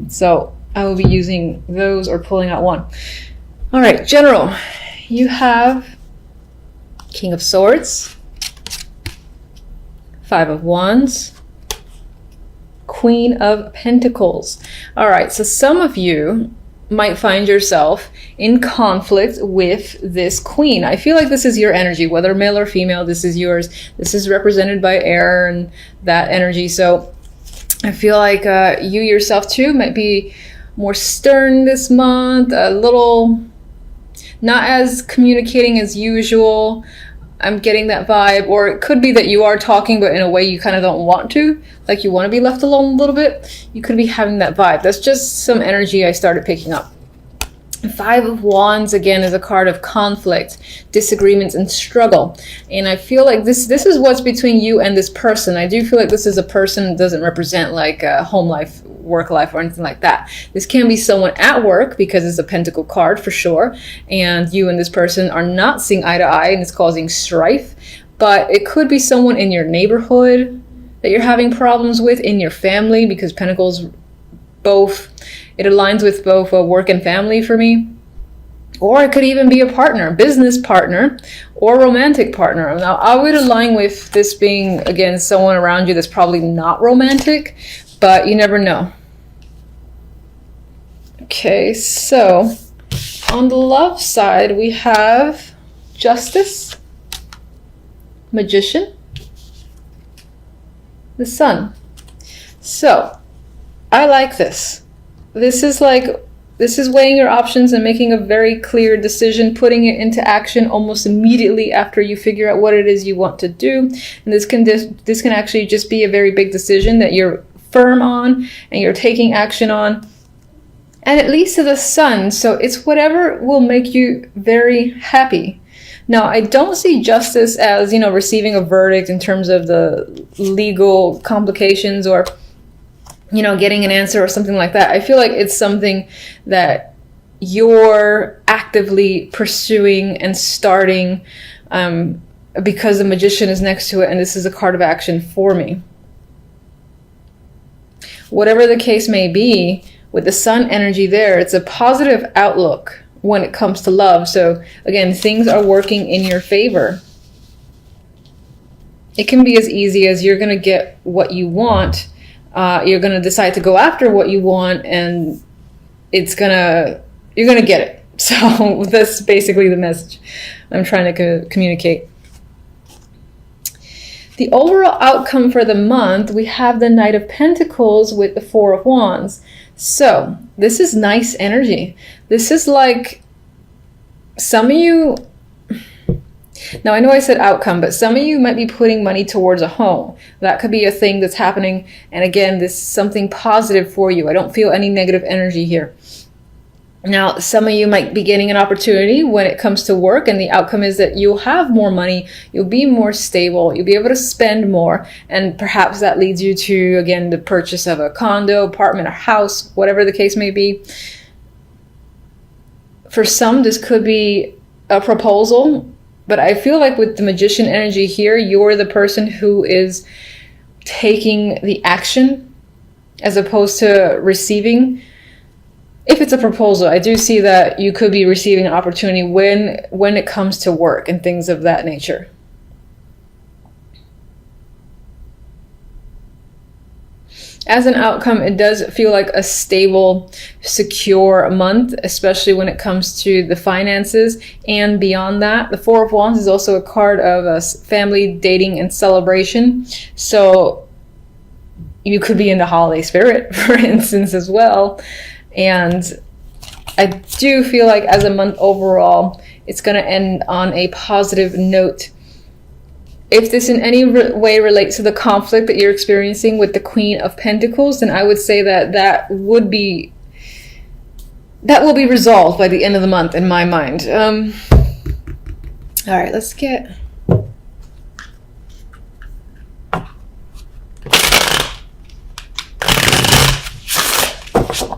So I will be using those or pulling out one. All right, general, you have King of Swords, Five of Wands, Queen of Pentacles. All right, so some of you might find yourself in conflict with this queen. I feel like this is your energy, whether male or female, this is yours. This is represented by air and that energy. So I feel like you yourself too might be more stern this month, a little not as communicating as usual. I'm getting that vibe. Or it could be that you are talking, but in a way you kind of don't want to. Like you want to be left alone a little bit. You could be having that vibe. That's just some energy I started picking up. Five of Wands, again, is a card of conflict, disagreements, and struggle. And I feel like this is what's between you and this person. I do feel like this is a person that doesn't represent like a home life, work life, or anything like that. This can be someone at work because it's a pentacle card for sure. And you and this person are not seeing eye to eye and it's causing strife. But it could be someone in your neighborhood that you're having problems with, in your family, because pentacles both, it aligns with both work and family for me. Or it could even be a partner, business partner, or romantic partner. Now, I would align with this being, again, someone around you that's probably not romantic, but you never know. Okay, so on the love side, we have Justice, Magician, the Sun. So I like this. This is weighing your options and making a very clear decision, putting it into action almost immediately after you figure out what it is you want to do. And this can actually just be a very big decision that you're firm on and you're taking action on. And it leads to the Sun, so it's whatever will make you very happy. Now, I don't see justice as, receiving a verdict in terms of the legal complications or getting an answer or something like that. I feel like it's something that you're actively pursuing and starting because the Magician is next to it, and this is a card of action for me. Whatever the case may be, with the Sun energy there, it's a positive outlook when it comes to love. So again, things are working in your favor. It can be as easy as you're going to get what you want. You're going to decide to go after what you want, and you're going to get it. So that's basically the message I'm trying to communicate. The overall outcome for the month, we have the Knight of Pentacles with the Four of Wands. So this is nice energy. This is like some of you, now I know I said outcome, but some of you might be putting money towards a home. That could be a thing that's happening. And again, this is something positive for you. I don't feel any negative energy here. Now, some of you might be getting an opportunity when it comes to work, and the outcome is that you'll have more money, you'll be more stable, you'll be able to spend more, and perhaps that leads you to, again, the purchase of a condo, apartment, or house, whatever the case may be. For some, this could be a proposal, but I feel like with the Magician energy here, you're the person who is taking the action as opposed to receiving. If it's a proposal, I do see that you could be receiving an opportunity when it comes to work and things of that nature. As an outcome, it does feel like a stable, secure month, especially when it comes to the finances and beyond that. The Four of Wands is also a card of family, dating, and celebration. So you could be in the holiday spirit, for instance, as well. And I do feel like as a month overall, it's going to end on a positive note. If this in any way relates to the conflict that you're experiencing with the Queen of Pentacles, then I would say that will be resolved by the end of the month in my mind. All right, let's get...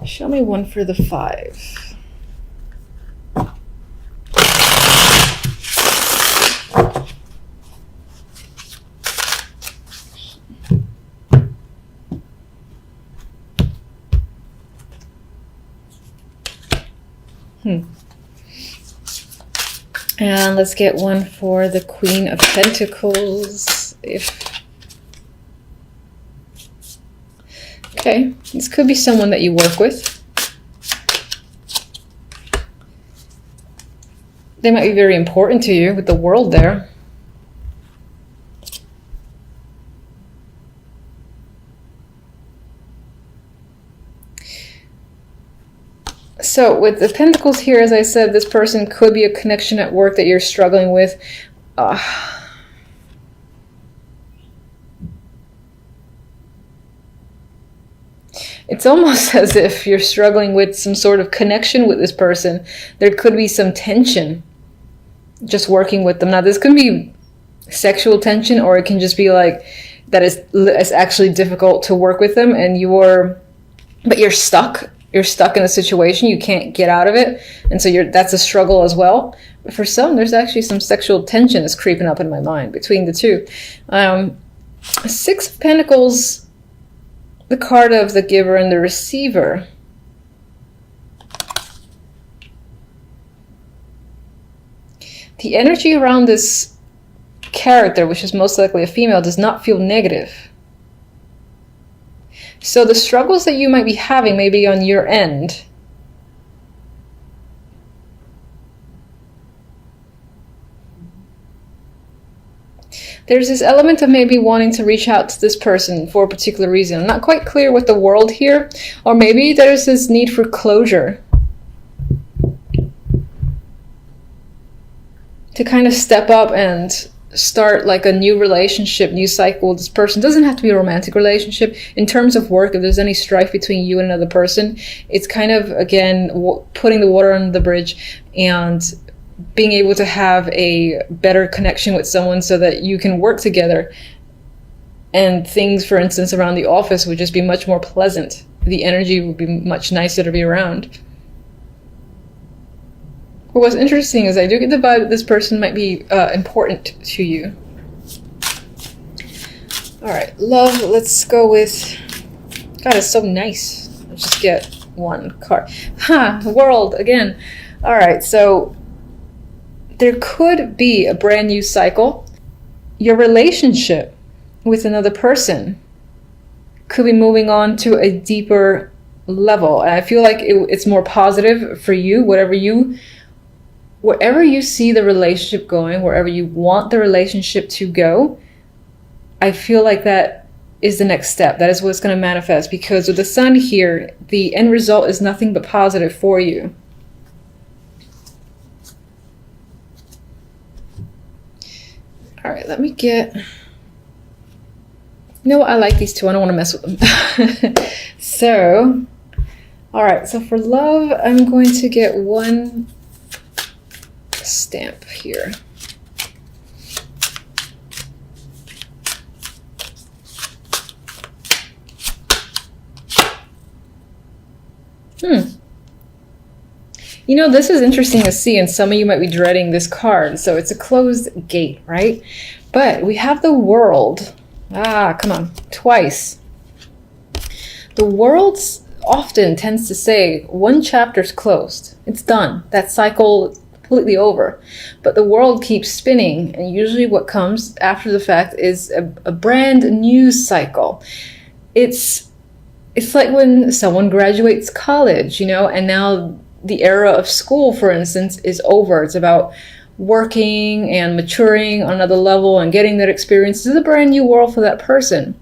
Show me one for the 5. And let's get one for the Queen of Pentacles. Okay, this could be someone that you work with. They might be very important to you with the World there. So with the Pentacles here, as I said, this person could be a connection at work that you're struggling with. It's almost as if you're struggling with some sort of connection with this person. There could be some tension just working with them. Now, this could be sexual tension, or it can just be like that it's actually difficult to work with them, and but you're stuck. You're stuck in a situation, you can't get out of it, and so that's a struggle as well. But for some, there's actually some sexual tension that's creeping up in my mind between the two. Six of Pentacles, the card of the giver and the receiver. The energy around this character, which is most likely a female, does not feel negative. So the struggles that you might be having may be on your end. There's this element of maybe wanting to reach out to this person for a particular reason. I'm not quite clear with the World here. Or maybe there's this need for closure. To kind of step up and start like a new relationship, new cycle with this person. It doesn't have to be a romantic relationship. In terms of work, if there's any strife between you and another person, it's kind of, again, putting the water under the bridge and being able to have a better connection with someone so that you can work together. And things, for instance, around the office would just be much more pleasant. The energy would be much nicer to be around. But what's interesting is I do get the vibe that this person might be important to you. All right, love, let's go with... God, it's so nice. Let's just get one card. World, again. All right, so there could be a brand new cycle. Your relationship with another person could be moving on to a deeper level. And I feel like it's more positive for you, wherever you see the relationship going, wherever you want the relationship to go, I feel like that is the next step. That is what's going to manifest, because with the Sun here, the end result is nothing but positive for you. All right, let me get... You know what? I like these two. I don't want to mess with them. So, all right. So for love, I'm going to get one stamp here. You know, this is interesting to see, and some of you might be dreading this card. So it's a closed gate, right? But we have the World. Come on, twice. The World often tends to say one chapter's closed. It's done. That cycle completely over. But the World keeps spinning, and usually what comes after the fact is a brand new cycle. It's like when someone graduates college, you know, and now the era of school, for instance, is over. It's about working and maturing on another level and getting that experience. This is a brand new world for that person.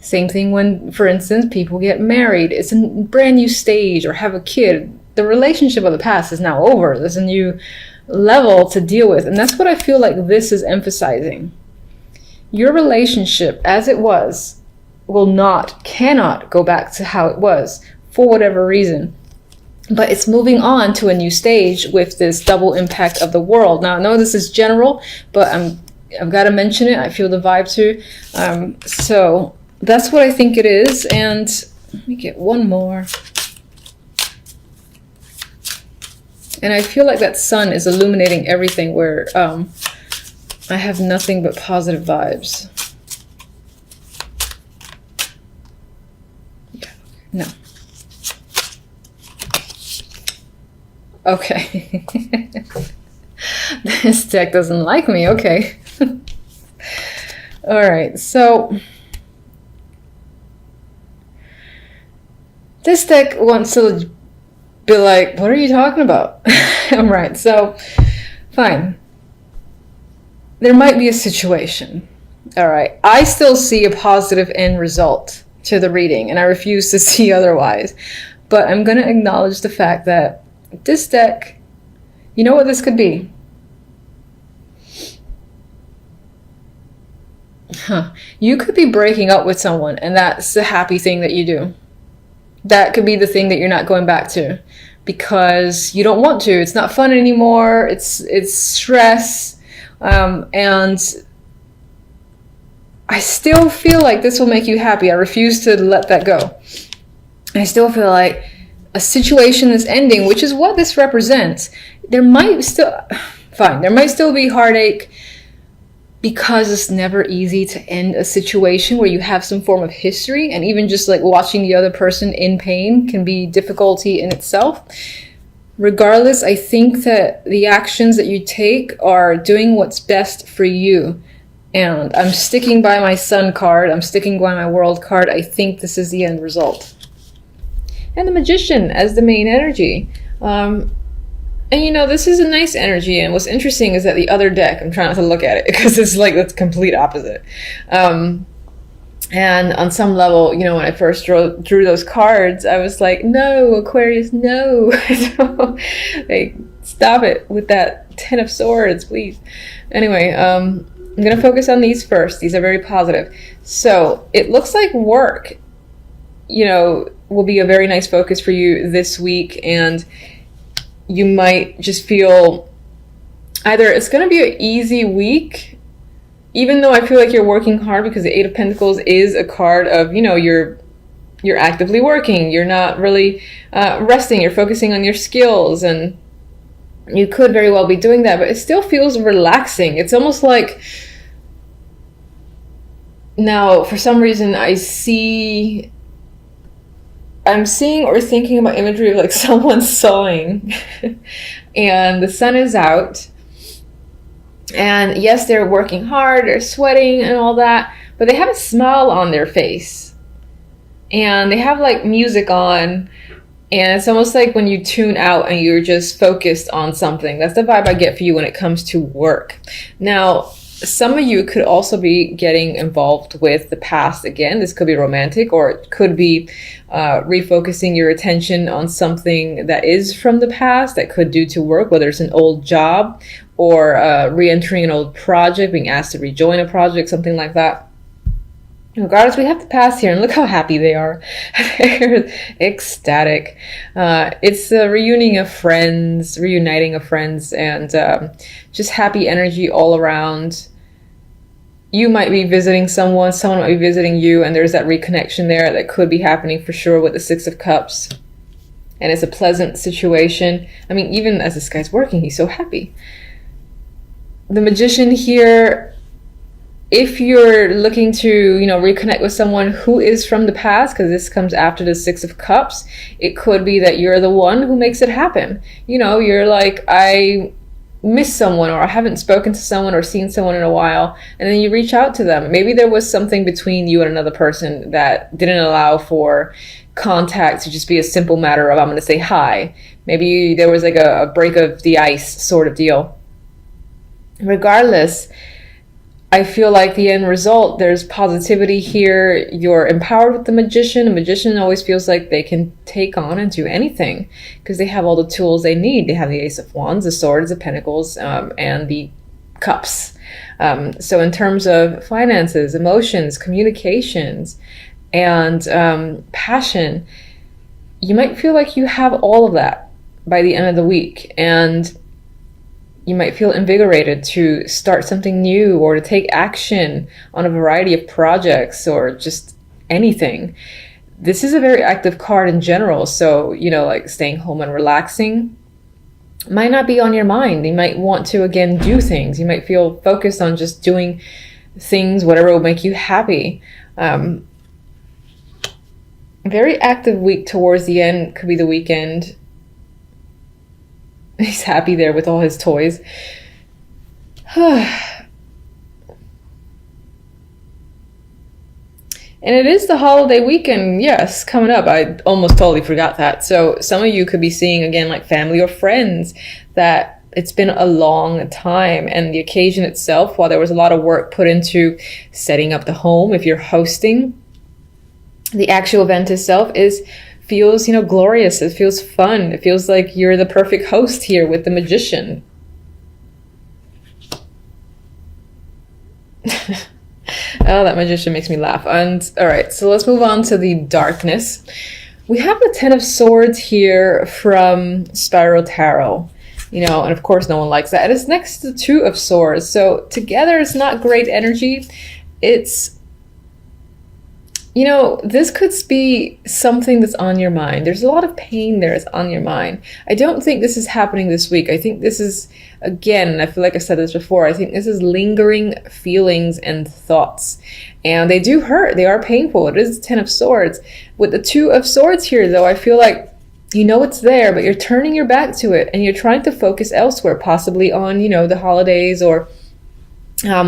Same thing when, for instance, people get married. It's a brand new stage, or have a kid. The relationship of the past is now over. There's a new level to deal with. And that's what I feel like this is emphasizing. Your relationship as it was cannot go back to how it was for whatever reason. But it's moving on to a new stage with this double impact of the World. Now, I know this is general, but I've got to mention it. I feel the vibe too. So that's what I think it is. And let me get one more. And I feel like that Sun is illuminating everything, where I have nothing but positive vibes. No. Okay. This deck doesn't like me. Okay. All right, so this deck wants to be like, what are you talking about? All right, so fine. There might be a situation. All right, I still see a positive end result to the reading, and I refuse to see otherwise. But I'm going to acknowledge the fact that this deck, you know what this could be? You could be breaking up with someone, and that's the happy thing that you do. That could be the thing that you're not going back to because you don't want to. It's not fun anymore. It's stress. And I still feel like this will make you happy. I refuse to let that go. I still feel like a situation is ending, which is what this represents. There might still be heartache, because it's never easy to end a situation where you have some form of history, and even just like watching the other person in pain can be difficulty in itself. Regardless, I think that the actions that you take are doing what's best for you. And I'm sticking by my Sun card. I'm sticking by my World card. I think this is the end result. And the Magician as the main energy. And you know, this is a nice energy, and what's interesting is that the other deck, I'm trying not to look at it because it's like the complete opposite. And on some level, you know, when I first drew those cards, I was like, no, Aquarius, no. Like, stop it with that 10 of Swords, please. Anyway, I'm going to focus on these first. These are very positive. So it looks like work, you know, will be a very nice focus for you this week, and you might just feel either it's going to be an easy week, even though I feel like you're working hard, because the Eight of Pentacles is a card of, you know, you're actively working. You're not really resting. You're focusing on your skills, and you could very well be doing that, but it still feels relaxing. It's almost like, now, for some reason, I'm seeing or thinking about imagery of like someone sewing and the sun is out, and yes, they're working hard, they're sweating and all that, but they have a smile on their face, and they have like music on, and it's almost like when you tune out and you're just focused on something. That's the vibe I get for you when it comes to work. Now, some of you could also be getting involved with the past again. This could be romantic, or it could be refocusing your attention on something that is from the past that could do to work, whether it's an old job or re-entering an old project, being asked to rejoin a project, something like that. Regardless, we have the past here, and look how happy they are. They're ecstatic. It's a reuniting of friends, and just happy energy all around. You might be visiting someone might be visiting you, and there's that reconnection there that could be happening for sure with the Six of Cups. And it's a pleasant situation. I mean, even as this guy's working, he's so happy. The Magician here, if you're looking to, you know, reconnect with someone who is from the past, because this comes after the Six of Cups, it could be that you're the one who makes it happen. You know, you're like, I miss someone, or I haven't spoken to someone or seen someone in a while, and then you reach out to them. Maybe there was something between you and another person that didn't allow for contact to just be a simple matter of, I'm going to say hi. Maybe there was like a break of the ice sort of deal. Regardless, I feel like the end result, there's positivity here. You're empowered with the Magician. A magician always feels like they can take on and do anything because they have all the tools they need. They have the Ace of Wands, the Swords, the Pentacles, and the Cups. So in terms of finances, emotions, communications, and passion, you might feel like you have all of that by the end of the week. And you might feel invigorated to start something new or to take action on a variety of projects or just anything. This is a very active card in general. So, you know, like staying home and relaxing might not be on your mind. You might want to, again, do things. You might feel focused on just doing things, whatever will make you happy. Very active week towards the end. Could be the weekend. He's happy there with all his toys. And it is the holiday weekend, yes, coming up. I almost totally forgot that. So some of you could be seeing, again, like family or friends that it's been a long time. And the occasion itself, while there was a lot of work put into setting up the home, if you're hosting, the actual event itself feels, glorious. It feels fun. It feels like you're the perfect host here with the magician. Oh, that magician makes me laugh. And all right, so let's move on to the darkness. We have the Ten of Swords here from Spiral Tarot, and of course no one likes that. And it's next to the Two of Swords. So together it's not great energy. It's, this could be something that's on your mind. There's a lot of pain there that's on your mind. I don't think this is happening this week. I think this is, again, and I feel like I said this before, I think this is lingering feelings and thoughts. And they do hurt. They are painful. It is the Ten of Swords. With the Two of Swords here, though, I feel like it's there, but you're turning your back to it and you're trying to focus elsewhere, possibly on, the holidays or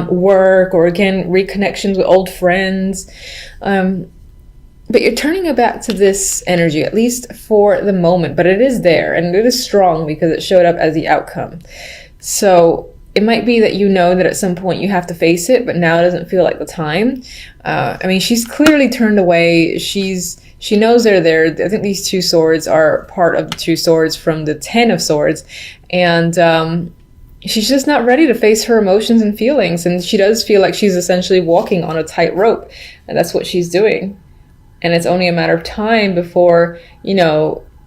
work, or again, reconnections with old friends. But you're turning it back to this energy, at least for the moment. But it is there, and it is strong because it showed up as the outcome. So it might be that that at some point you have to face it, but now it doesn't feel like the time. She's clearly turned away. She knows they're there. I think these two swords are part of the two swords from the Ten of Swords. And she's just not ready to face her emotions and feelings. And she does feel like she's essentially walking on a tightrope. And that's what she's doing. And it's only a matter of time before,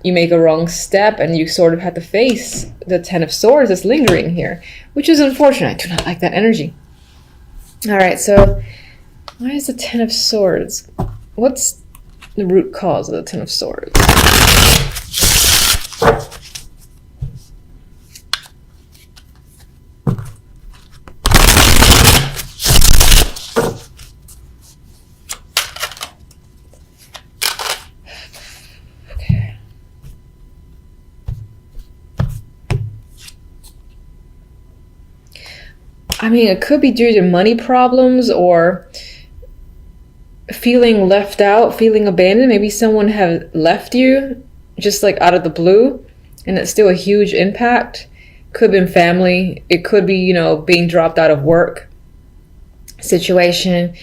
you make a wrong step and you sort of have to face the Ten of Swords that's lingering here, which is unfortunate. I do not like that energy. All right, so why is the Ten of Swords? What's the root cause of the Ten of Swords? It could be due to money problems or feeling left out, feeling abandoned. Maybe someone have left you just like out of the blue, and it's still a huge impact. Could have been family. It could be, being dropped out of work situation,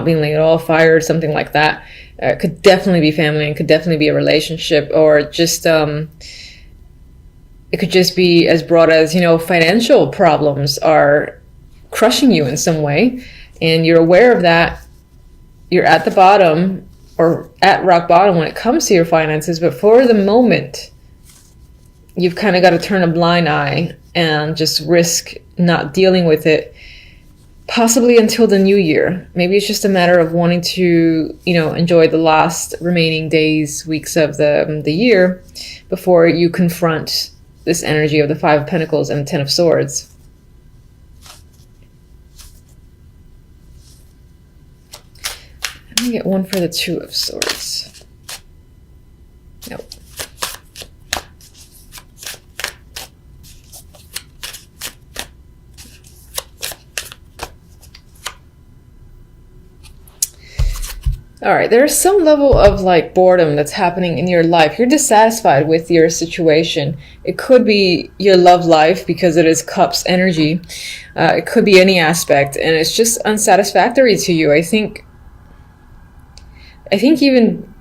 being laid off, fired, something like that. It could definitely be family, and could definitely be a relationship, or just it could just be as broad as, financial problems are crushing you in some way, and you're aware of that. You're at the bottom, or at rock bottom when it comes to your finances, but for the moment you've kind of got to turn a blind eye and just risk not dealing with it, possibly until the new year. Maybe it's just a matter of wanting to enjoy the last remaining days, weeks of the year before you confront this energy of the Five of Pentacles and the Ten of Swords. Let me get one for the Two of Swords. Nope. All right, there's some level of like boredom that's happening in your life. You're dissatisfied with your situation. It could be your love life because it is Cups energy. It could be any aspect, and it's just unsatisfactory to you. I think even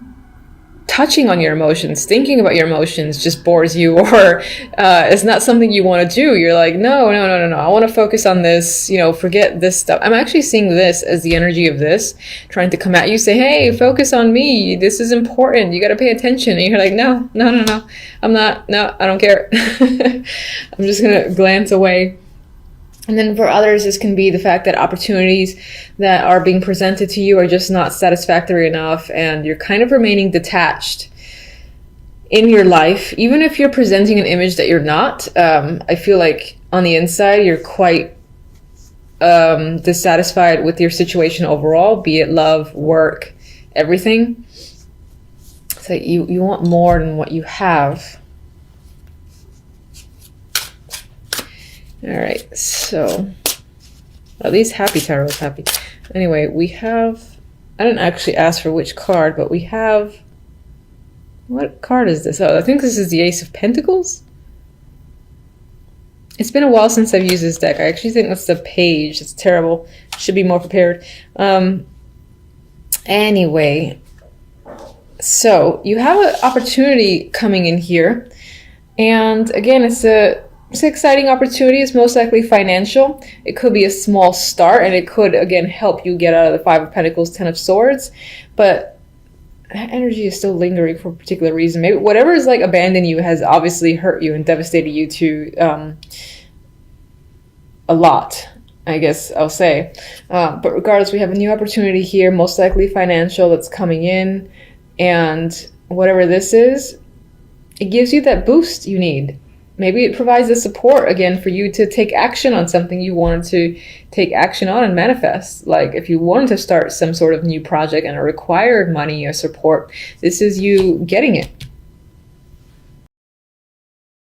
touching on your emotions, thinking about your emotions just bores you, or it's not something you want to do. You're like, no. I want to focus on this, forget this stuff. I'm actually seeing this as the energy of this trying to come at you, say, hey, focus on me. This is important. You got to pay attention. And you're like, no. I'm not. No, I don't care. I'm just going to glance away. And then for others, this can be the fact that opportunities that are being presented to you are just not satisfactory enough, and you're kind of remaining detached in your life. Even if you're presenting an image that you're not, I feel like on the inside, you're quite dissatisfied with your situation overall, be it love, work, everything. So you want more than what you have. All right, so at least Happy Tarot is happy. Anyway, we have, I didn't actually ask for which card, but we have, what card is this? Oh, I think this is the Ace of Pentacles. It's been a while since I've used this deck. I actually think that's the page. It's terrible. Should be more prepared. Anyway, so you have an opportunity coming in here. And again, it's an exciting opportunity. It's most likely financial. It could be a small start, and it could, again, help you get out of the Five of Pentacles, Ten of Swords. But that energy is still lingering for a particular reason. Maybe whatever is like abandoned you has obviously hurt you and devastated you to a lot, I guess I'll say. But regardless, we have a new opportunity here, most likely financial, that's coming in. And whatever this is, it gives you that boost you need. Maybe it provides the support, again, for you to take action on something you wanted to take action on and manifest. Like if you wanted to start some sort of new project and it required money or support, this is you getting it.